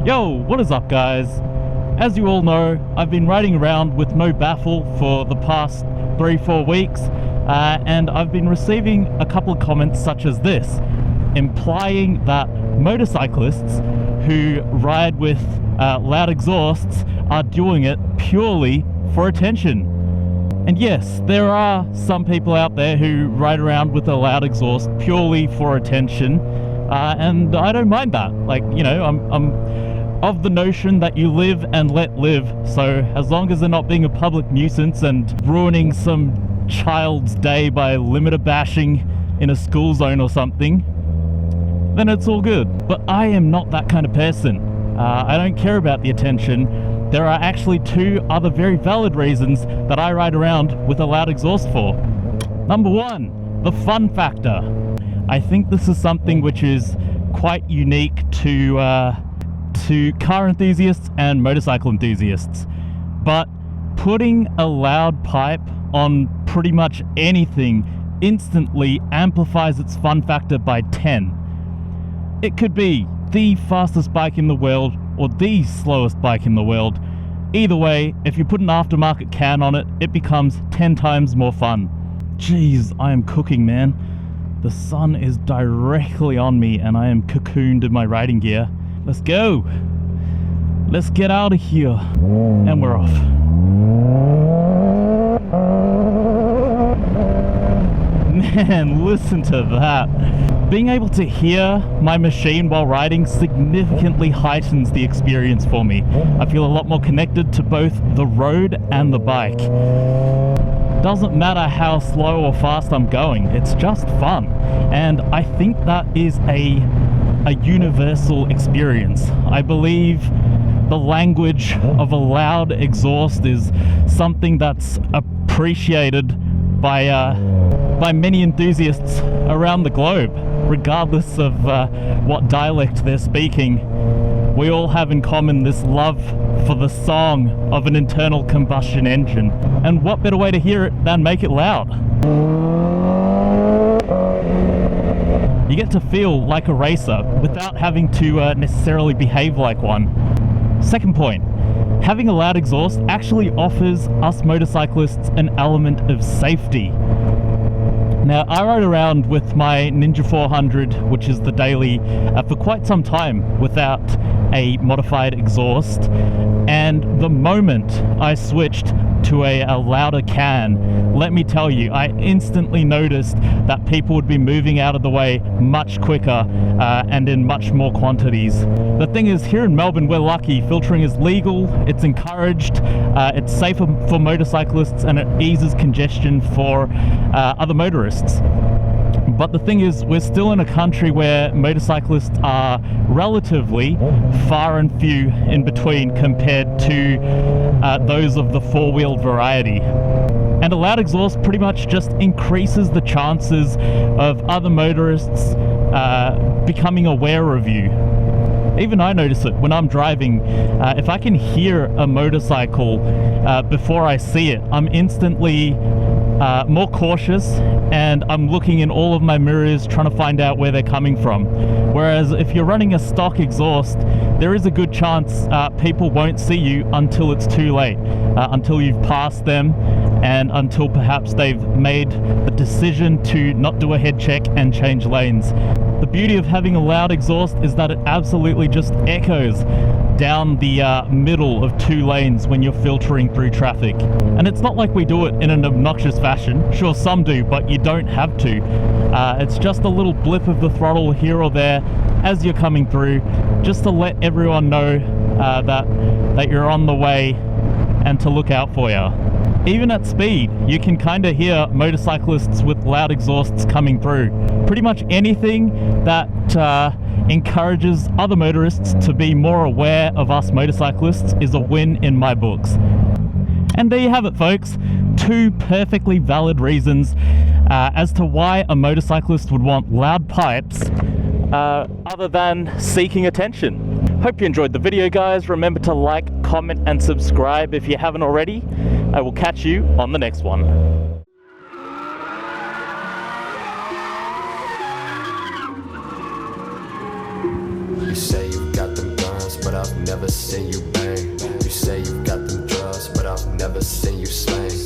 Yo, what is up guys? As you all know, I've been riding around with no baffle for the past 3-4 weeks, and I've been receiving a couple of comments such as this, implying that motorcyclists who ride with loud exhausts are doing it purely for attention. And yes, there are some people out there who ride around with a loud exhaust purely for attention, and I don't mind that. Like, you know, I'm of the notion that you live and let live, so as long as they're not being a public nuisance and ruining some child's day by limiter bashing in a school zone or something, then it's all good. But I am not that kind of person. I don't care about the attention. There are actually two other very valid reasons that I ride around with a loud exhaust for. Number one, the fun factor. I think this is something which is quite unique to car enthusiasts and motorcycle enthusiasts. But putting a loud pipe on pretty much anything instantly amplifies its fun factor by 10. It could be the fastest bike in the world or the slowest bike in the world. Either way, if you put an aftermarket can on it, it becomes 10 times more fun. Jeez, I am cooking, man. The sun is directly on me and I am cocooned in my riding gear. Let's go. Let's get out of here. And we're off. Man, listen to that. Being able to hear my machine while riding significantly heightens the experience for me. I feel a lot more connected to both the road and the bike. Doesn't matter how slow or fast I'm going, it's just fun. And I think that is a universal experience. I believe the language of a loud exhaust is something that's appreciated by many enthusiasts around the globe, regardless of what dialect they're speaking. We all have in common this love for the song of an internal combustion engine. And what better way to hear it than make it loud? You get to feel like a racer without having to necessarily behave like one. Second point, having a loud exhaust actually offers us motorcyclists an element of safety. Now, I rode around with my Ninja 400, which is the daily, for quite some time without a modified exhaust, and the moment I switched to a louder can, let me tell you, I instantly noticed that people would be moving out of the way much quicker and in much more quantities. The thing is, here in Melbourne, we're lucky. Filtering is legal, it's encouraged, it's safer for motorcyclists, and it eases congestion for other motorists. But the thing is, we're still in a country where motorcyclists are relatively far and few in between compared to those of the four-wheeled variety. And a loud exhaust pretty much just increases the chances of other motorists becoming aware of you. Even I notice it when I'm driving. If I can hear a motorcycle before I see it, I'm instantly more cautious, and I'm looking in all of my mirrors trying to find out where they're coming from. Whereas if you're running a stock exhaust, there is a good chance people won't see you until it's too late, until you've passed them, and until perhaps they've made the decision to not do a head check and change lanes. The beauty of having a loud exhaust is that it absolutely just echoes down the middle of two lanes when you're filtering through traffic. And it's not like we do it in an obnoxious fashion. Sure, some do, but you don't have to. It's just a little blip of the throttle here or there as you're coming through, just to let everyone know that you're on the way and to look out for you. Even at speed, you can kind of hear motorcyclists with loud exhausts coming through. Pretty much anything that encourages other motorists to be more aware of us motorcyclists is a win in my books. And there you have it, folks. Two perfectly valid reasons as to why a motorcyclist would want loud pipes other than seeking attention. Hope you enjoyed the video, guys. Remember to like, comment, and subscribe if you haven't already. I will catch you on the next one. You say you got them guns, but but I've never seen you bang. You say you've got them drugs, but I've never seen you smoke.